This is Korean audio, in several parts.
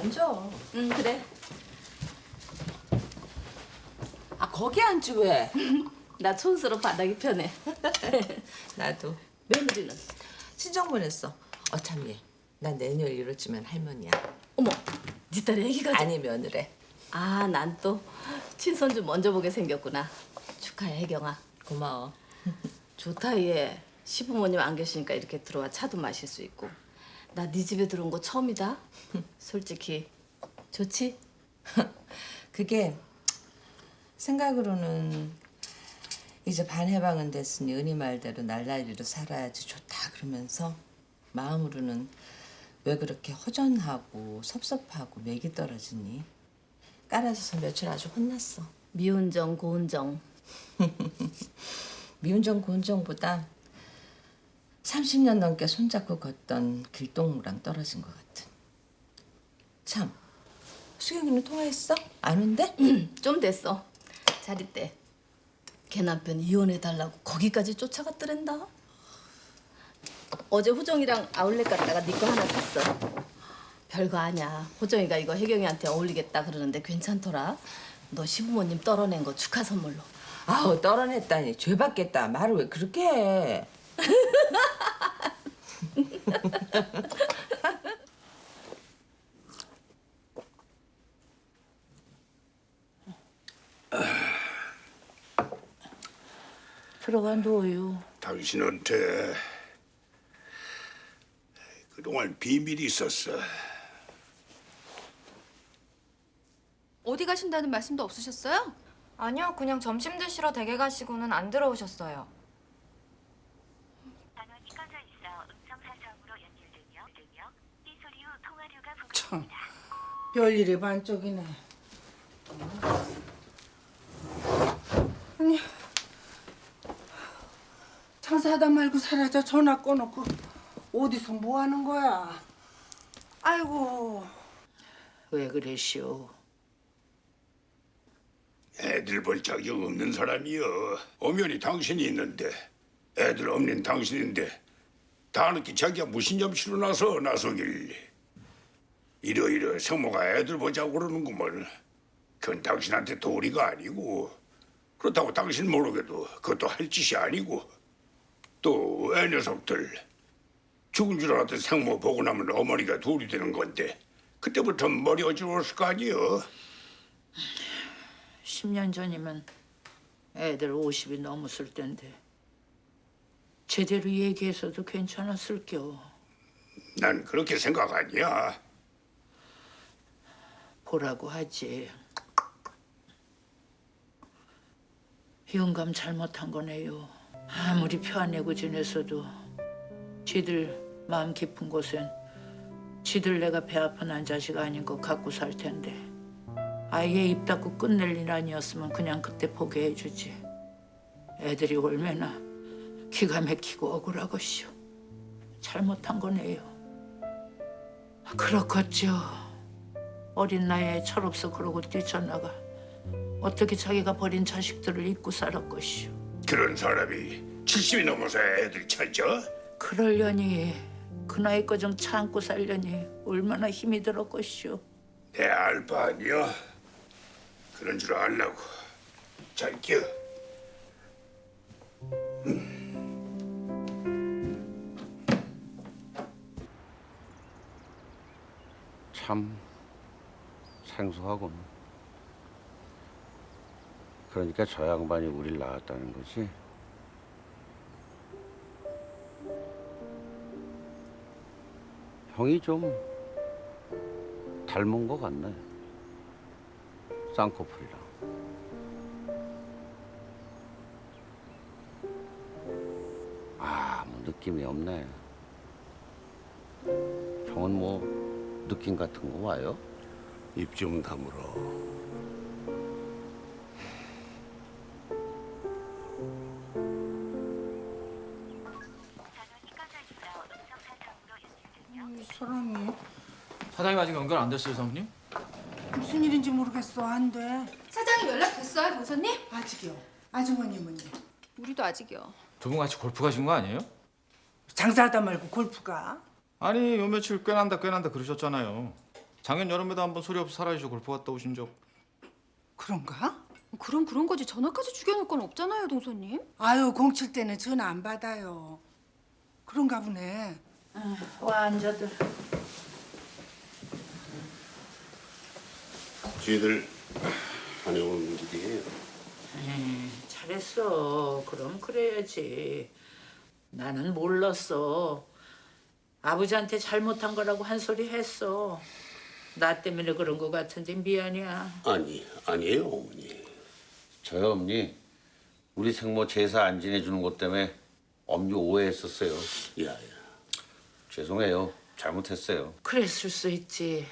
앉아. 응, 그래. 아, 거기 앉지 왜? 나 촌스러 바닥이 편해. 나도. 며느리는? 친정 보냈어. 어차피 난 내년 1월쯤엔 할머니야. 어머, 네 딸이 애기가... 아니, 며느래. 아, 난 또 친손주 먼저 보게 생겼구나. 축하해, 혜경아. 고마워. 좋다, 얘. 시부모님 안 계시니까 이렇게 들어와 차도 마실 수 있고. 나 네 집에 들어온 거 처음이다. 솔직히 좋지? 그게 생각으로는 이제 반 해방은 됐으니 은희 말대로 날라리로 살아야지 좋다 그러면서 마음으로는 왜 그렇게 허전하고 섭섭하고 맥이 떨어지니? 깔아줘서 며칠 아주 혼났어. 미운정, 고운정. 미운정 고운정보다 30년 넘게 손잡고 걷던 길동무랑 떨어진 것 같은. 참, 수경이는 통화했어? 안 온대? 좀 됐어. 잘 있대. 걔 남편 이혼해달라고 거기까지 쫓아갔더랜다. 어제 호정이랑 아울렛 갔다가 네 거 하나 샀어. 별거 아니야. 호정이가 이거 혜경이한테 어울리겠다 그러는데 괜찮더라. 너 시부모님 떨어낸 거 축하 선물로. 아우, 떨어냈다니 죄 받겠다. 말을 왜 그렇게 해? 들어가 누워요. 당신한테 그동안 비밀이 있었어. 어디 가신다는 말씀도 없으셨어요? 아니요, 그냥 점심 드시러 댁에 가시고는 안 들어오셨어요. 전원이 꺼져 있어 음성 사서음으로 연결되며 삐 소리 후 통화료가 참, 부과됩니다. 별일이 반쪽이네. 아니, 장사하다 말고 사라져 전화 꺼놓고 어디서 뭐 하는 거야? 아이고. 왜 그러시오? 애들 볼 자격 없는 사람이여. 엄연히 당신이 있는데 애들 없는 당신인데 다 늦게 자기가 무슨 염치로 나서길. 이러이러 성모가 애들 보자고 그러는구먼. 그건 당신한테 도리가 아니고 그렇다고 당신 모르게도 그것도 할 짓이 아니고 또 애 녀석들 죽은 줄 알았던 생모 보고 나면 어머니가 둘이 되는 건데 그때부터 머리 어지러웠을 거 아니여. 10년 전이면 애들 50이 넘었을 텐데 제대로 얘기해서도 괜찮았을겨. 난 그렇게 생각 아니야. 보라고 하지. 영감 잘못한 거네요. 아무리 펴안내고 지냈어도 지들 마음 깊은 곳엔 지들 내가 배 아픈 한 자식 아닌 거 갖고 살 텐데 아예 입 닫고 끝낼 일 아니었으면 그냥 그때 포기해주지. 애들이 얼마나 기가 막히고 억울하겠쇼. 잘못한 거네요. 그렇겠죠. 어린 나이에 철없어 그러고 뛰쳐나가 어떻게 자기가 버린 자식들을 잊고 살았겠쇼. 그런 사람이 70이 넘어서 애들 찾아? 그러려니 그 나이 거정 참고 살려니 얼마나 힘이 들었겠쇼. 내 알바 아니야. 그런 줄 알라고. 잘 끼어. 참 생소하군. 그러니까 저 양반이 우릴 낳았다는 거지? 형이 좀 닮은 것 같네. 쌍꺼풀이랑. 아무 느낌이 없네. 형은 뭐 느낌 같은 거 와요? 입 좀 다물어. 전원이 꺼져 있어 음성 사서음으로 연결되며 이 사람이 사장님 아직 연결 안 됐어요, 사모님? 무슨 일인지 모르겠어. 안 돼. 사장님 연락 됐어요, 보선님? 아직이요. 아주머님은요. 우리도 아직이요. 두 분 같이 골프 가신 거 아니에요? 장사하다 말고 골프가. 아니 요 며칠 꽤난다 그러셨잖아요. 작년 여름에도 한번 소리 없이 사라지셔 골프 갔다 오신 적. 그런가? 그럼 그런 거지 전화까지 죽여놓을 건 없잖아요, 동서님. 아유, 공칠 때는 전화 안 받아요. 그런가 보네. 와 앉아들. 쥐들 다녀오는 길이에요. 잘했어. 그럼 그래야지. 나는 몰랐어. 아버지한테 잘못한 거라고 한 소리 했어. 나 때문에 그런 거 같은데 미안이야. 아니에요, 어머니. 저요, 엄니. 우리 생모 제사 안 지내주는 것 때문에 엄니 오해했었어요. 야, 죄송해요. 잘못했어요. 그랬을 수 있지.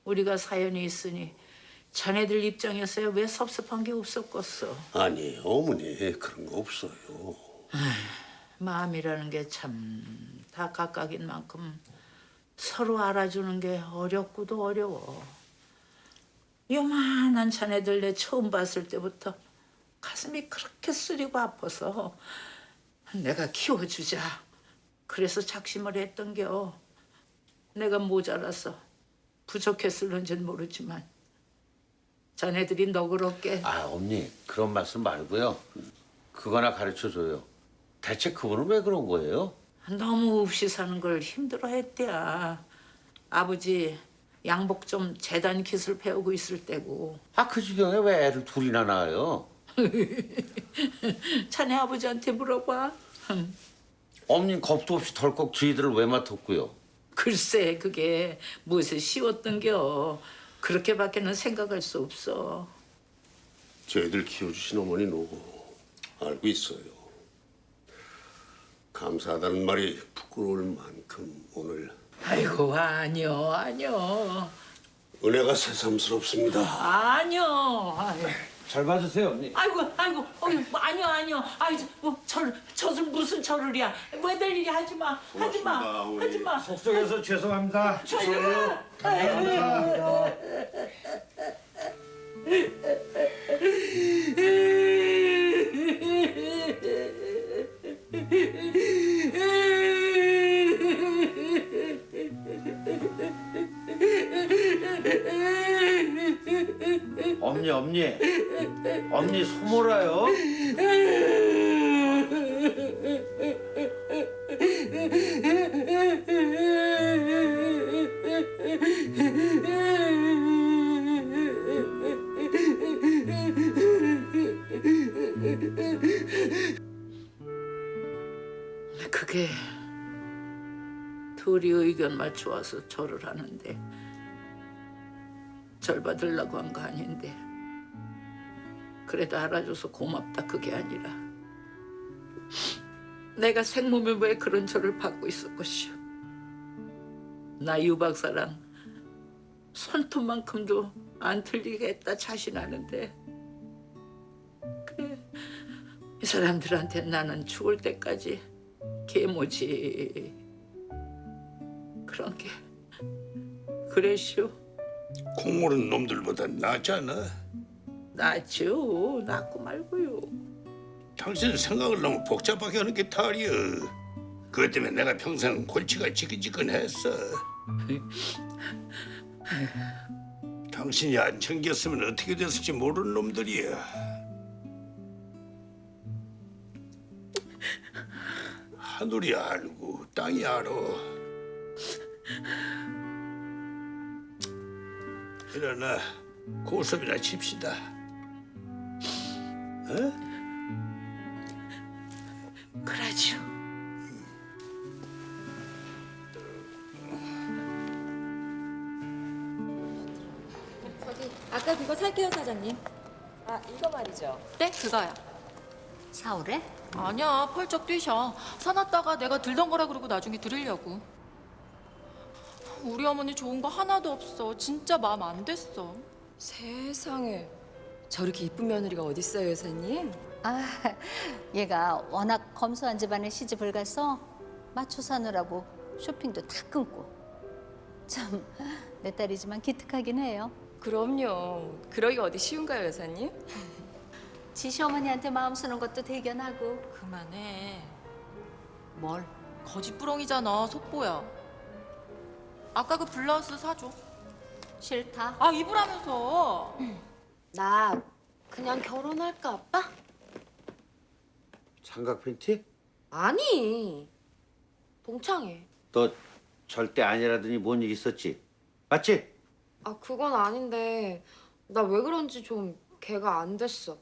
우리가 사연이 있으니 자네들 입장에서야 왜 섭섭한 게 없었겠어. 아니에요, 어머니. 그런 거 없어요. 마음이라는 게 참 다 각각인 만큼 서로 알아주는 게 어렵고도 어려워. 요만한 자네들 내 처음 봤을 때부터 가슴이 그렇게 쓰리고 아파서 내가 키워주자. 그래서 작심을 했던겨. 내가 모자라서 부족했을런지는 모르지만 자네들이 너그럽게. 아, 엄니. 그런 말씀 말고요. 그거나 가르쳐줘요. 대체 그분은 왜 그런 거예요? 너무 없이 사는 걸 힘들어했대야. 아버지 양복 좀 재단 기술 배우고 있을 때고. 아, 그 지경에 왜 애를 둘이나 낳아요? 자네 아버지한테 물어봐. 엄니 겁도 없이 덜컥 쥐들을 왜 맡았고요? 글쎄 그게 무엇이 쉬웠던겨. 그렇게밖에는 생각할 수 없어. 저희들 키워주신 어머니는 알고 있어요. 감사하다는 말이 부끄러울 만큼 오늘 아이고 아니요. 은혜가 새삼스럽습니다. 아니요. 잘 받으세요, 엄니. 아이고, 아니요. 저들 무슨 절을이야. 왜들 일이 하지 마. 하지 마. 속속해서 죄송합니다. 죄송해요. 엄니 소몰아요. 그게 둘이 의견 맞춰와서 절을 하는데 절 받으려고 한 거 아닌데 그래도 알아줘서 고맙다 그게 아니라 내가 생몸에 왜 그런 절을 받고 있었것이오. 나 유 박사랑 손톱만큼도 안 틀리겠다 자신하는데 그래 이 사람들한테 나는 죽을 때까지 계모지 그런 게 그래시오. 콩모른 놈들보다 낫잖아. 낫죠. 낫고 말고요. 당신 생각을 너무 복잡하게 하는 게 탈이여. 그것 때문에 내가 평생 골치가 지근지근했어. 당신이 안 챙겼으면 어떻게 됐을지 모르는 놈들이야. 하늘이 알고 땅이 알아. 일어나 고섭이나 칩시다. 어? 그러죠. 저기 아까 그거 살게요 사장님. 아 이거 말이죠. 네, 그거요. 사오래? 아니야, 펄쩍 뛰셔. 사놨다가 내가 들던 거라 그러고 나중에 들으려고. 우리 어머니 좋은 거 하나도 없어. 진짜 마음 안 됐어. 세상에 저렇게 이쁜 며느리가 어딨어요 여사님? 아, 얘가 워낙 검소한 집안에 시집을 가서 맞춰 사느라고 쇼핑도 다 끊고. 참, 내 딸이지만 기특하긴 해요. 그럼요. 그러기가 어디 쉬운가요 여사님? 지 시어머니한테 마음 쓰는 것도 대견하고. 그만해. 뭘? 거짓부렁이잖아, 속보야. 아까 그 블라우스 사줘. 싫다. 아 입으라면서. 나 그냥 결혼할까, 아빠? 삼각 팬티? 아니. 동창회. 너 절대 아니라더니 뭔 일 있었지? 맞지? 아, 그건 아닌데 나 왜 그런지 좀 걔가 안 됐어.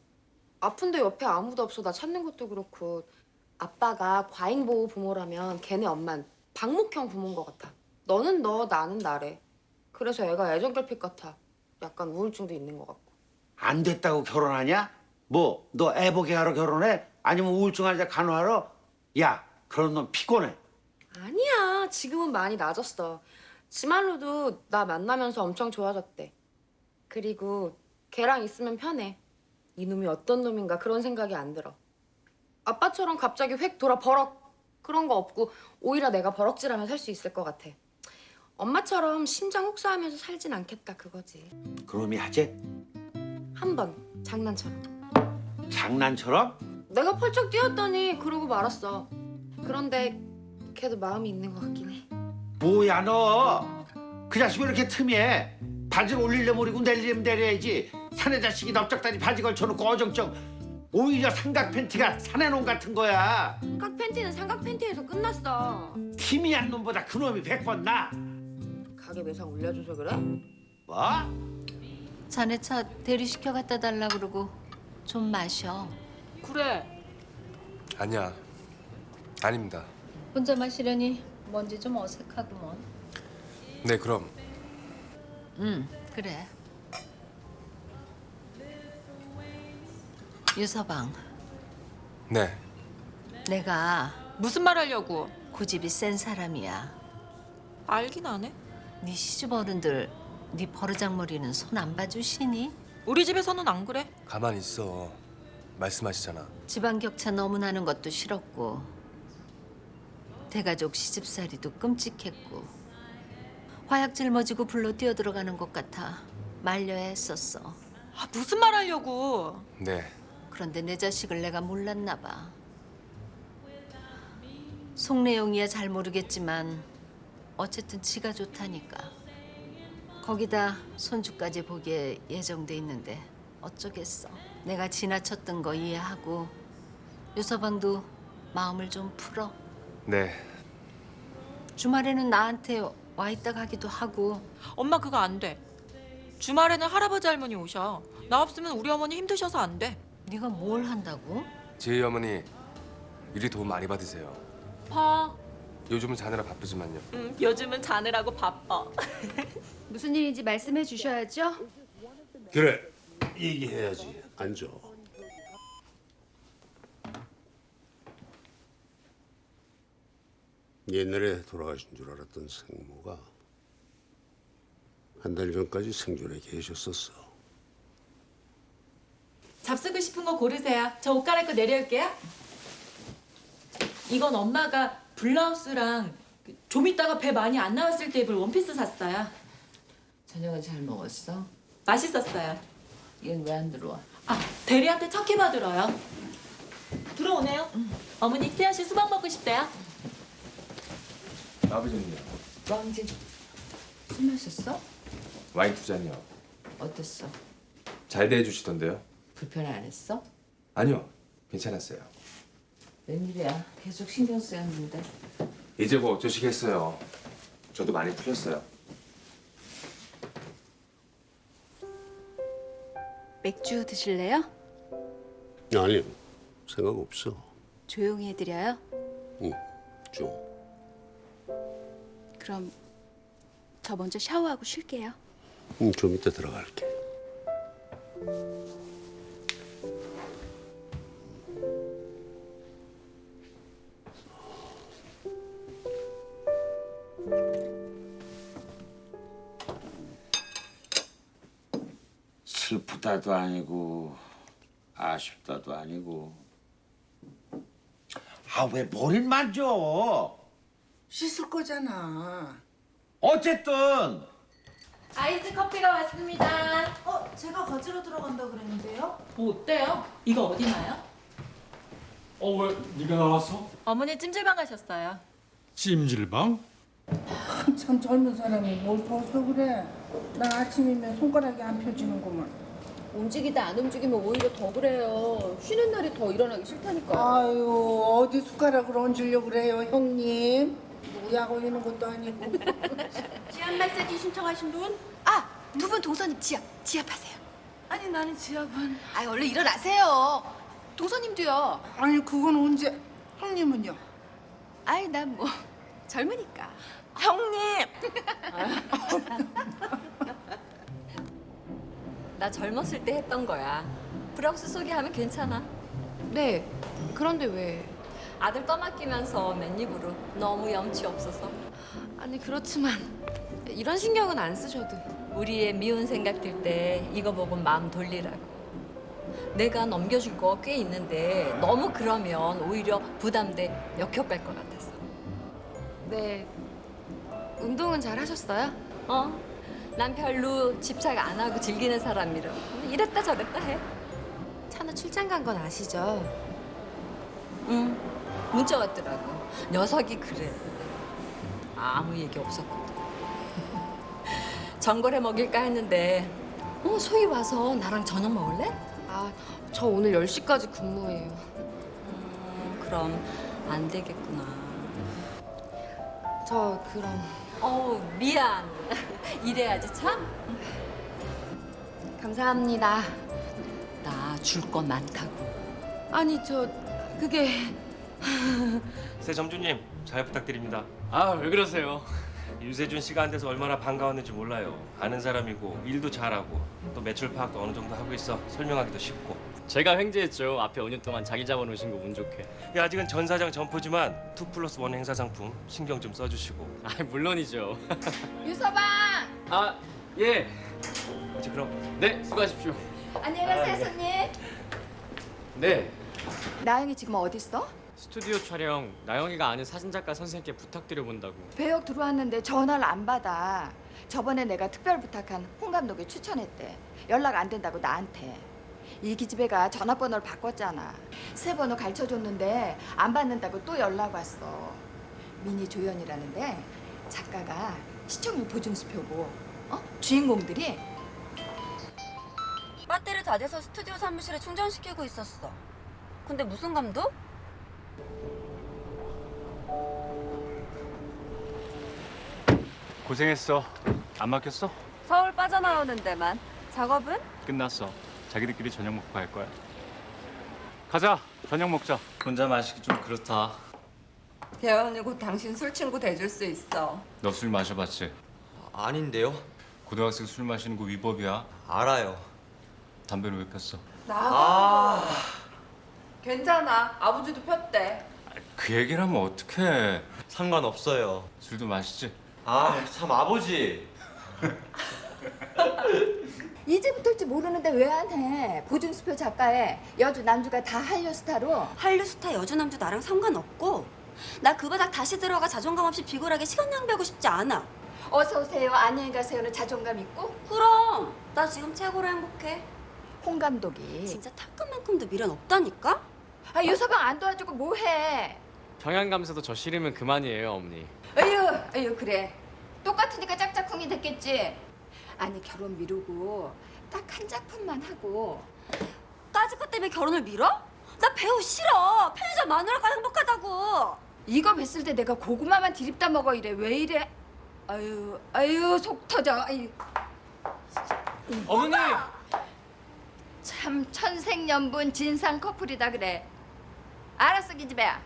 아픈데 옆에 아무도 없어. 나 찾는 것도 그렇고. 아빠가 과잉보호 부모라면 걔네 엄만 방목형 부모인 것 같아. 너는 너, 나는 나래. 그래서 애가 애정결핍 같아. 약간 우울증도 있는 것 같고. 안 됐다고 결혼하냐? 뭐 너 애보게 하러 결혼해? 아니면 우울증 환자 간호하러? 야, 그런 놈 피곤해. 아니야. 지금은 많이 나아졌어. 지 말로도 나 만나면서 엄청 좋아졌대. 그리고 걔랑 있으면 편해. 이놈이 어떤 놈인가 그런 생각이 안 들어. 아빠처럼 갑자기 획 돌아 버럭 그런 거 없고 오히려 내가 버럭질하면 살 수 있을 것 같아. 엄마처럼 심장 혹사하면서 살진 않겠다 그거지. 그놈이 하재? 한 번 장난처럼. 장난처럼? 내가 펄쩍 뛰었더니 그러고 말았어. 그런데 걔도 마음이 있는 것 같긴 해. 뭐야 너? 그 자식 왜 이렇게 틈이해? 바지를 올리려면 올리고 내리려면 내려야지. 사내 자식이 넓적다니 바지 걸쳐놓고 어정쩡. 오히려 삼각 팬티가 사내놈 같은 거야. 삼각 팬티는 삼각 팬티에서 끝났어. 팀이 한 놈보다 그놈이 100번 나. 가게 매상 올려줘서 그래? 뭐? 자네 차 대리시켜 갖다 달라 그러고 좀 마셔. 그래. 아니야. 아닙니다. 혼자 마시려니 뭔지 좀 어색하구먼. 네, 그럼. 그래. 유서방, 네. 내가 무슨 말 하려고? 고집이 센 사람이야. 알긴 안 해. 네 시집 어른들 네 버르장머리는 손 안 봐주시니? 우리 집에서는 안 그래. 가만히 있어. 말씀하시잖아. 집안 격차 너무 나는 것도 싫었고 대가족 시집살이도 끔찍했고 화약 짊어지고 불로 뛰어들어가는 것 같아 말려야 했었어. 아 무슨 말 하려고? 네. 그런데 내 자식을 내가 몰랐나 봐. 속내용이야 잘 모르겠지만 어쨌든 지가 좋다니까. 거기다 손주까지 보기에 예정돼 있는데 어쩌겠어. 내가 지나쳤던 거 이해하고 유서방도 마음을 좀 풀어. 네. 주말에는 나한테 와 있다 가기도 하고. 엄마 그거 안 돼. 주말에는 할아버지 할머니 오셔. 나 없으면 우리 어머니 힘드셔서 안 돼. 네가 뭘 한다고? 지혜 어머니 일이 도움 많이 받으세요. 봐. 요즘은 자느라 바쁘지만요. 요즘은 자느라고 바빠. 무슨 일인지 말씀해 주셔야죠. 그래, 얘기해야지. 앉아. 옛날에 돌아가신 줄 알았던 생모가 한 달 전까지 생존해 계셨었어. 잡수고 싶은 거 고르세요. 저 옷 갈아입고 내려올게요. 이건 엄마가 블라우스랑 좀 있다가 배 많이 안 나왔을 때 입을 원피스 샀어요. 저녁은 잘 먹었어? 맛있었어요. 얘는 왜 안 들어와? 아, 대리한테 척해 받으러요. 들어오네요. 어머니 세아 씨 수박 먹고 싶대요. 아버지는요? 왕진 술 마셨어? 와인 두 잔이요. 어땠어? 잘 대해주시던데요? 불편 안 했어? 아니요. 괜찮았어요. 웬일이야? 계속 신경 쓰였는데. 이제 뭐 어쩌시겠어요. 저도 많이 풀렸어요. 맥주 드실래요? 아니, 생각 없어. 조용히 해드려요? 응, 좀. 그럼 저 먼저 샤워하고 쉴게요. 응, 좀 이따 들어갈게. 슬프다도 아니고 아쉽다도 아니고. 아, 왜 머리를 만져? 씻을 거잖아. 어쨌든 아이스 커피가 왔습니다. 제가 가지러 들어간다 그랬는데요? 뭐 어때요? 이거 어디 나요? 왜 네가 나왔어? 어머니 찜질방 가셨어요. 찜질방? 한참 젊은 사람이 뭘 벌써 그래. 나 아침이면 손가락이 안 펴지는구만. 움직이다 안 움직이면 오히려 더 그래요. 쉬는 날이 더 일어나기 싫다니까. 아유, 어디 숟가락을 얹으려고 그래요, 형님. 누구야 걸리는 것도 아니고. 지압 마사지 신청하신 분? 아, 두 분 동서님 지압하세요. 아니 나는 지압은. 아 얼른 일어나세요. 동서님도요. 아니, 그건 언제? 형님은요? 아이, 난 뭐 젊으니까. 형님. 나 젊었을 때 했던 거야. 브라우스 소개하면 괜찮아. 네. 그런데 왜? 아들 떠맡기면서 맨입으로 너무 염치 없어서. 아니 그렇지만 이런 신경은 안 쓰셔도. 우리의 미운 생각 들 때 이거 보고 마음 돌리라고. 내가 넘겨줄 거 꽤 있는데 너무 그러면 오히려 부담돼 역효과일 것 같아서. 네. 운동은 잘 하셨어요? 난 별로 집착 안 하고 즐기는 사람이라 이랬다 저랬다 해. 찬우 출장 간 건 아시죠? 응, 문자 왔더라고. 녀석이 그래. 아무 얘기 없었거든. 전골에 먹일까 했는데 소희 와서 나랑 저녁 먹을래? 아, 저 오늘 10시까지 근무해요. 그럼 안 되겠구나. 저 그럼 미안. 이래야지 참. 감사합니다. 나 줄 거 많다고. 아니 그게 새 점주님 잘 부탁드립니다. 아, 왜 그러세요? 유세준 씨가 안 돼서 얼마나 반가웠는지 몰라요. 아는 사람이고 일도 잘하고 또 매출 파악도 어느 정도 하고 있어 설명하기도 쉽고. 제가 횡재했죠. 앞에 5년 동안 자기 잡아놓으신 거 운 좋게. 아직은 전 사장 점포지만 2+1 행사 상품 신경 좀 써주시고. 아, 물론이죠. 유서방. 아, 예. 이제 그럼. 네, 수고하십시오. 안녕히 가세요, 손님. 네. 나영이 지금 어디 있어? 스튜디오 촬영 나영이가 아는 사진작가 선생님께 부탁드려 본다고. 배역 들어왔는데 전화를 안 받아. 저번에 내가 특별 부탁한 홍 감독이 추천했대. 연락 안 된다고 나한테. 이 기집애가 전화번호를 바꿨잖아. 새 번호 가르쳐줬는데 안 받는다고 또 연락 왔어. 미니 조연이라는데 작가가 시청률 보증수표고 주인공들이 배터리 다 돼서 스튜디오 사무실에 충전시키고 있었어. 근데 무슨 감독? 고생했어. 안 막혔어? 서울 빠져나오는 데만. 작업은? 끝났어. 자기들끼리 저녁 먹고 갈 거야. 가자. 저녁 먹자. 혼자 마시기 좀 그렇다. 대현이 곧 당신 술 친구 돼줄 수 있어. 너 술 마셔봤지? 아닌데요? 고등학생 술 마시는 거 위법이야. 알아요. 담배는 왜 폈어? 괜찮아. 아버지도 폈대. 그 얘기를 하면 어떡해. 상관없어요. 술도 마시지? 아, 참 아버지. 이제부터일지 모르는데 왜 안 해? 보증수표 작가에 여주 남주가 다 한류 스타로. 한류 스타 여주 남주 나랑 상관없고 나 그 바닥 다시 들어가 자존감 없이 비굴하게 시간 낭비하고 싶지 않아. 어서 오세요. 안녕히 가세요는 자존감 있고. 그럼 나 지금 최고로 행복해. 홍 감독이. 진짜 탁근만큼도 미련 없다니까? 유서방 안 도와주고 뭐해? 경향 감사도 저 싫으면 그만이에요, 어머니. 에휴 그래. 똑같으니까 짝짝꿍이 됐겠지. 아니 결혼 미루고 딱 한 작품만 하고. 까짓 것 때문에 결혼을 미뤄? 나 배우 싫어. 편의점 마누라가 행복하다고. 이거 뵀을 때 내가 고구마만 디립다 먹어 이래. 왜 이래? 아유 속 터져. 아유. 어머니! 참 천생연분 진상 커플이다 그래. 알았어 기집애야.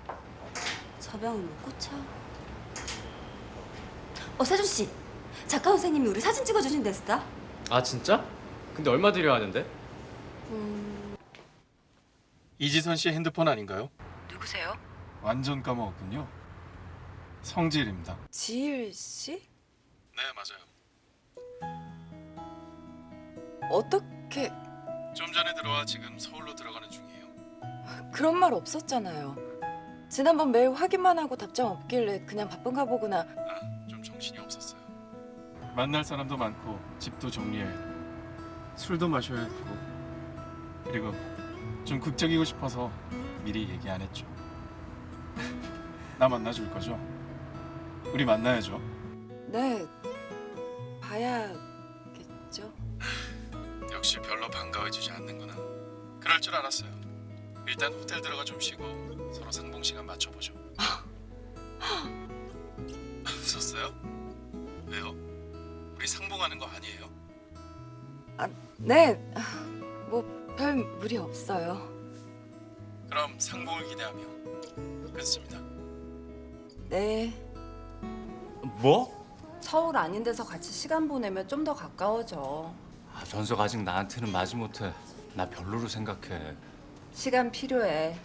저 병은 못 고쳐. 세준 씨. 작가 선생님이 우리 사진 찍어주신댔어. 아, 진짜? 근데 얼마 들여야 하는데? 이지선 씨 핸드폰 아닌가요? 누구세요? 완전 까먹었군요. 성질입니다. 지일 씨? 네, 맞아요. 어떻게 좀 전에 들어와 지금 서울로 들어가는 중이에요. 그런 말 없었잖아요. 지난번 메일 확인만 하고 답장 없길래 그냥 바쁜가 보구나. 좀 정신이 없었어요. 만날 사람도 많고 집도 정리해야 되고 술도 마셔야 되고 그리고 좀 극적이고 싶어서 미리 얘기 안 했죠. 나 만나줄 거죠? 우리 만나야죠. 네, 봐야겠죠. 역시 별로 반가워해주지 않는구나. 그럴 줄 알았어요. 일단 호텔 들어가 좀 쉬고 서로 상봉 시간 맞춰보죠. 웃었어요? 왜요? 우리 상봉하는 거 아니에요? 네, 뭐 별 무리 없어요. 그럼 상봉을 기대하며 끊습니다. 네. 뭐? 서울 아닌 데서 같이 시간 보내면 좀 더 가까워져. 전석 아직 나한테는 마지못해. 나 별로로 생각해. 시간 필요해.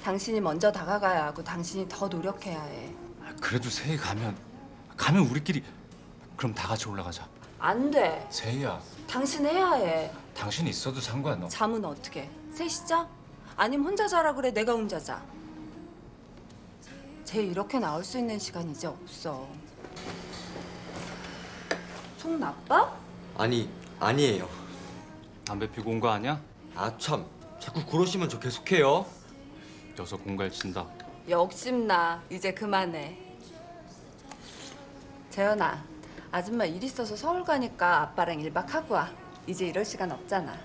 당신이 먼저 다가가야 하고 당신이 더 노력해야 해. 그래도 세희 가면 우리끼리 그럼 다 같이 올라가자. 안 돼. 세희야, 당신 해야 해. 당신 있어도 상관없어. 잠은 어떻게? 셋이 자? 아니면 혼자 자라 그래 내가 혼자 자. 쟤 이렇게 나올 수 있는 시간 이제 없어. 속 나빠? 아니에요. 담배 피고 온 거 아니야? 아 참, 자꾸 그러시면 저 계속해요. 녀석 공갈 친다. 욕심나. 이제 그만해. 재현아, 아줌마 일 있어서 서울 가니까 아빠랑 1박 하고 와. 이제 이럴 시간 없잖아.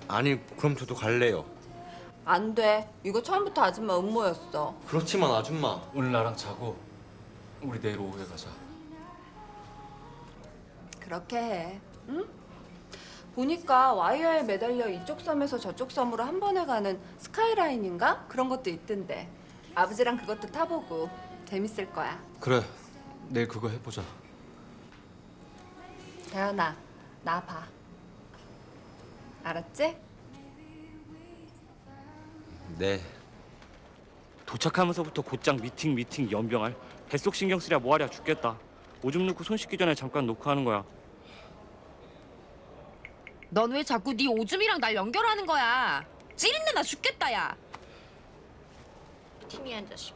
아니 그럼 저도 갈래요. 안 돼. 이거 처음부터 아줌마 음모였어. 그렇지만 아줌마. 오늘 나랑 자고 우리 내일 오후에 가자. 그렇게 해. 응? 보니까 와이어에 매달려 이쪽 섬에서 저쪽 섬으로 한 번에 가는 스카이라인인가? 그런 것도 있던데. 아버지랑 그것도 타보고 재밌을 거야. 그래, 내일 그거 해보자. 대현아, 나 봐. 알았지? 네. 도착하면서부터 곧장 미팅 연병할. 뱃속 신경 쓰랴 뭐하랴 죽겠다. 오줌 넣고 손 씻기 전에 잠깐 놓고 하는 거야. 넌 왜 자꾸 네 오줌이랑 날 연결하는 거야? 찌린내 나 죽겠다 야. 티미한 자식.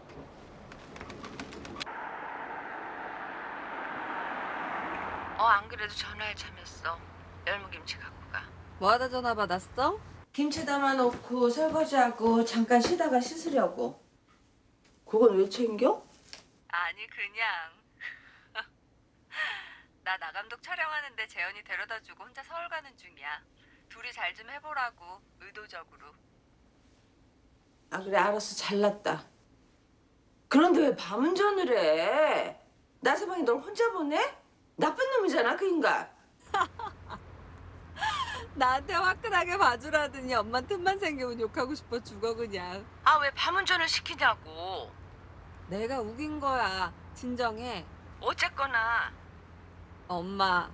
안 그래도 전화할 참했어. 열무김치 갖고 가. 뭐 하다 전화 받았어? 김치 담아놓고 설거지하고 잠깐 쉬다가 씻으려고. 그건 왜 챙겨? 아니 그냥 나 나감독 촬영하는데 재현이 데려다주고 혼자 서울 가는 중이야. 둘이 잘 좀 해보라고 의도적으로. 아 그래 알았어 잘났다. 그런데 왜 밤운전을 해? 나서방이 널 혼자 보내? 나쁜 놈이잖아 그 인간. 나한테 화끈하게 봐주라더니 엄마 틈만 생기면 욕하고 싶어 죽어 그냥. 아 왜 밤운전을 시키냐고. 내가 우긴 거야. 진정해. 어쨌거나. 엄마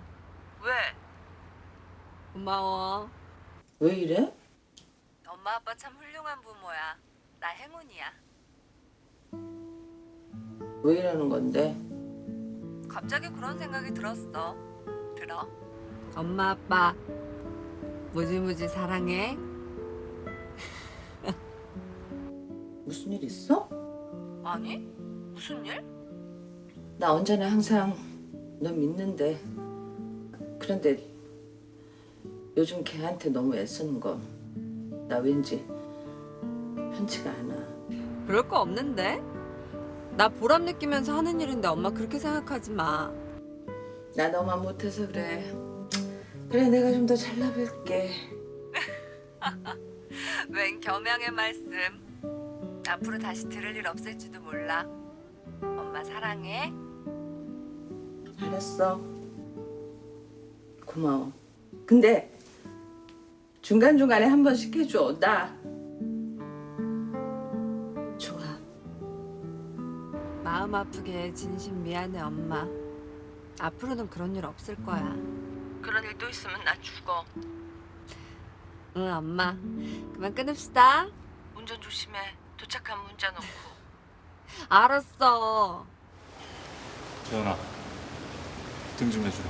왜? 고마워. 왜 이래? 엄마 아빠 참 훌륭한 부모야. 나 행운이야. 왜 이러는 건데? 갑자기 그런 생각이 들었어. 들어. 엄마 아빠 무지무지 사랑해. 무슨 일 있어? 아니 무슨 일? 나 언제나 항상 너 믿는데. 그런데 요즘 걔한테 너무 애쓰는 거 나 왠지 편치가 않아. 그럴 거 없는데? 나 보람 느끼면서 하는 일인데 엄마 그렇게 생각하지 마. 나 너만 못해서 그래. 그래 내가 좀 더 잘나볼게. 웬 겸양의 말씀. 앞으로 다시 들을 일 없을지도 몰라. 엄마 사랑해. 알았어. 고마워. 근데 중간중간에 한 번씩 해줘. 나 좋아. 마음 아프게 진심 미안해 엄마. 앞으로는 그런 일 없을 거야. 그런 일 또 있으면 나 죽어. 응 엄마. 그만 끊읍시다. 운전 조심해. 도착하면 문자 놓고. 알았어. 재현아, 등 좀 해주라.